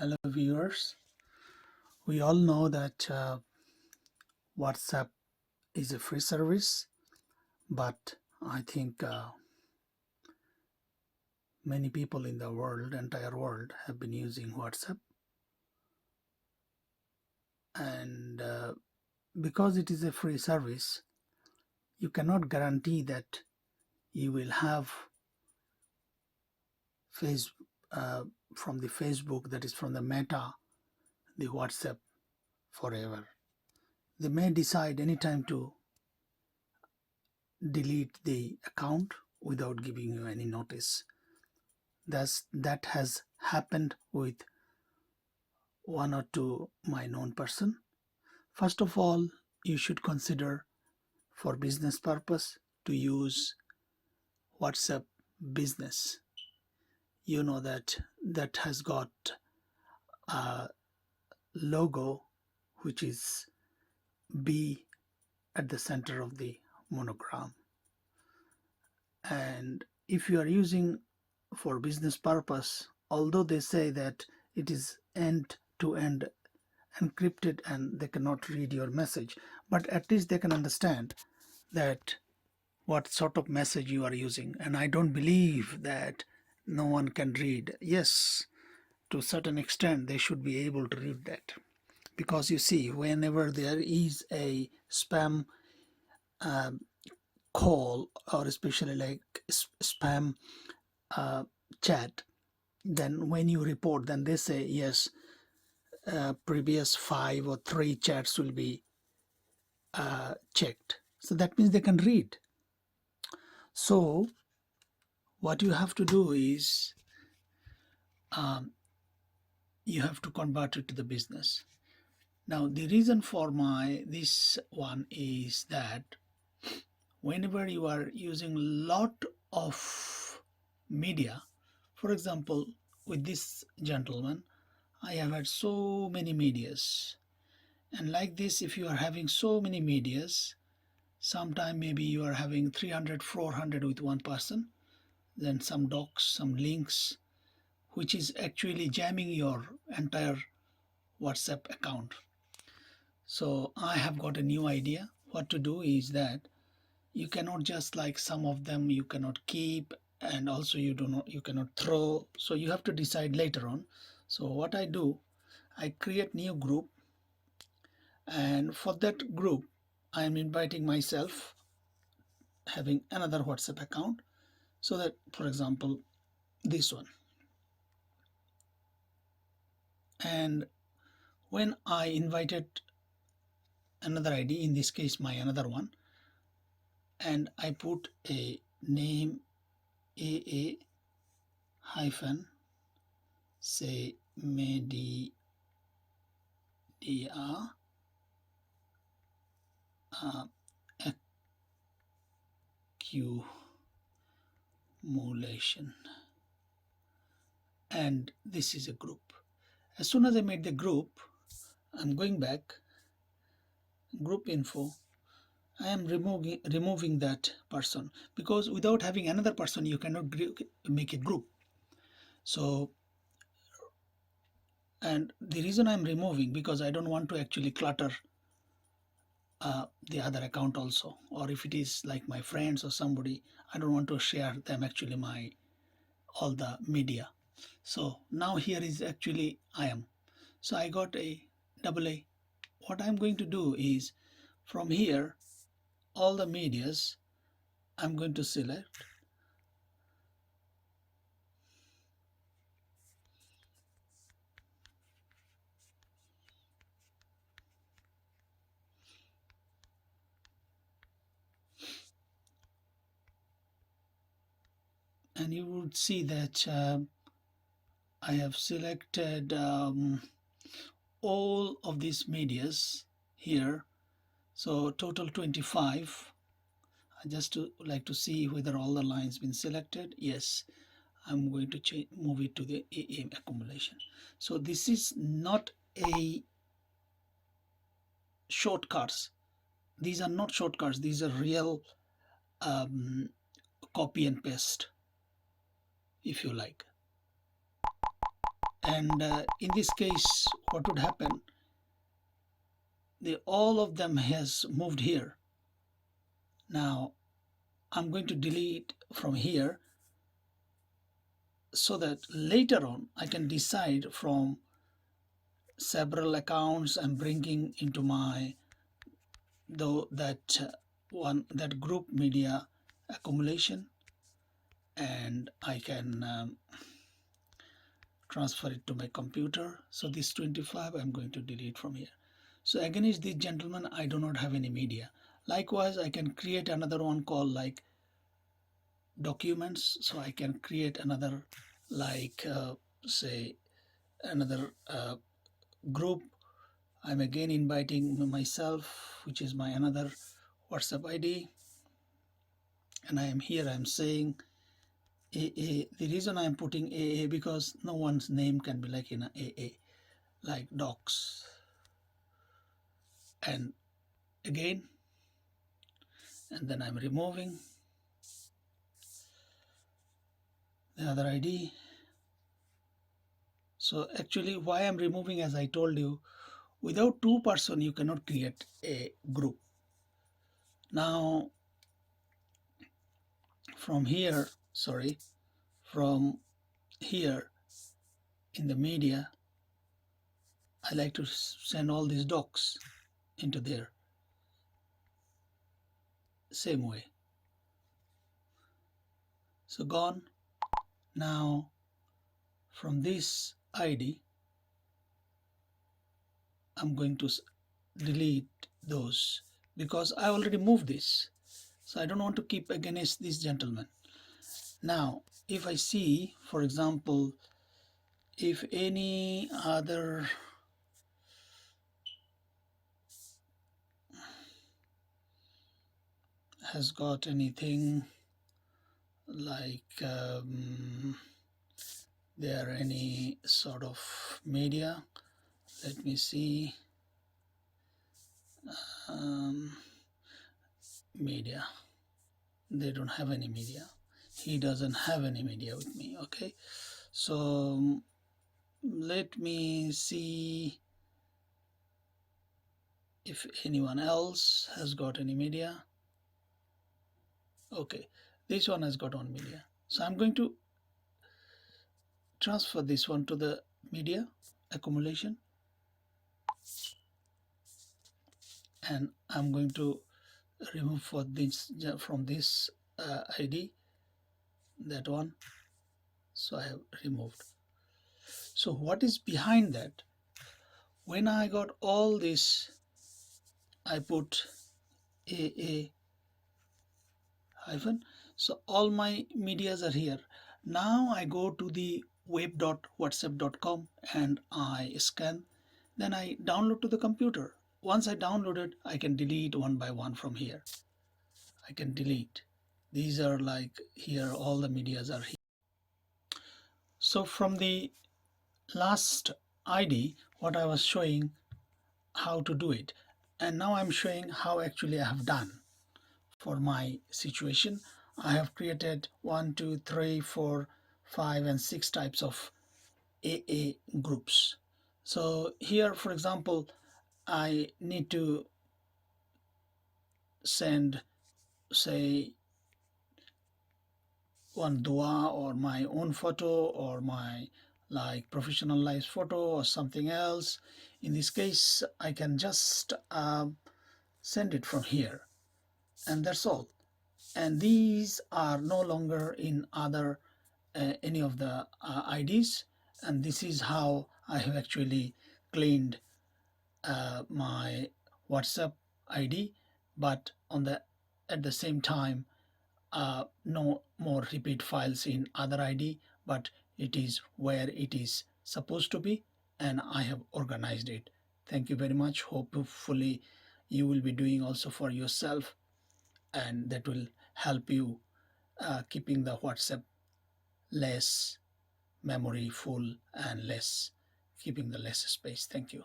Hello, viewers. We all know that WhatsApp is a free service, but I think many people in the world, entire world, have been using WhatsApp, and because it is a free service, you cannot guarantee that you will have face uh, from the Facebook, that is from the Meta, the WhatsApp forever. They may decide anytime to delete the account without giving you any notice. That has happened with one or two my known person. First of all, you should consider for business purpose to use WhatsApp Business. You know that has got a logo which is B at the center of the monogram. And if you are using for business purpose, although they say that it is end to end encrypted and they cannot read your message, but at least they can understand that what sort of message you are using. And I don't believe that no one can read. Yes, to a certain extent they should be able to read that, because you see, whenever there is a spam um, call, or especially like spam uh, chat, then when you report, then they say yes, previous 5 or 3 chats will be checked. So that means they can read. So what you have to do is um, you have to convert it to the business. Now the reason for my this one is that whenever you are using lot of media, for example, with this gentleman, I have had so many medias, and like this, if you are having so many medias, sometime maybe you are having 300 400 with one person, then some docs, some links, which is actually jamming your entire WhatsApp account. So I have got a new idea. What to do is that you cannot just, like some of them you cannot keep, and also you cannot throw, so you have to decide later on. So what I do, I create new group, and for that group I am inviting myself having another WhatsApp account, so that, for example, this one. And when I invited another ID, in this case my another one, and I put a name AA hyphen, say media uh, accumulation, and this is a group. As soon as I made the group, I'm going back, group info, I am removing that person, because without having another person you cannot make a group. So, and the reason I'm removing, because I don't want to actually clutter the other account also, or if it is like my friends or somebody, I don't want to share them actually my all the media. So now here is actually I am, so I got a double A. What I'm going to do is, from here all the medias I'm going to select, and you would see that I have selected all of these medias here, so total 25. I just to like to see whether all the lines been selected. Yes, I'm going to move it to the AM accumulation. So this is not a shortcuts. These are not shortcuts. These are real um, copy and paste, if you like. And in this case, what would happen, all of them has moved here. Now I'm going to delete from here so that later on I can decide from several accounts I'm bringing into my that group media accumulation, and I can transfer it to my computer. So this 25 I'm going to delete from here. So against this gentleman I do not have any media. Likewise, I can create another one called like documents. So I can create another like say another group. I'm again inviting myself, which is my another WhatsApp ID, and I am here. I'm saying AA. The reason I'm putting AA because no one's name can be like in a AA, like docs. And again, and then I'm removing the other ID. So actually, why I'm removing, as I told you, without two person you cannot create a group. Now from here, from here in the media, I like to send all these docs into there. Same way. So gone. Now from this ID, I'm going to delete those because I already moved this. So I don't want to keep against this gentleman. Now, if I see, for example, if any other has got anything like there any sort of media, let me see, media, they don't have any media, he doesn't have any media with me. Okay, so let me see if anyone else has got any media. Okay, this one has got one media, so I'm going to transfer this one to the media accumulation, and I'm going to remove for this from this ID, that one. So I have removed. So what is behind that? When I got all this, I put AA hyphen, so all my medias are here. Now I go to the web.whatsapp.com and I scan, then I download to the computer. Once I download it, I can delete one by one from here. I can delete. These are like here, all the medias are here. So from the last ID, what I was showing how to do it, and now I'm showing how actually I have done. For my situation, I have created 1, 2, 3, 4, 5 and 6 types of AA groups. So here, for example, I need to send, say, one dua or my own photo or my like professionalized photo or something else. In this case, I can just send it from here, and that's all. And these are no longer in other any of the IDs, and this is how I have actually cleaned my WhatsApp ID, but on the at the same time no more repeat files in other ID, but it is where it is supposed to be, and I have organized it. Thank you very much. Hopefully you will be doing also for yourself, and that will help you keeping the WhatsApp less memory full and less, keeping the less space. Thank you.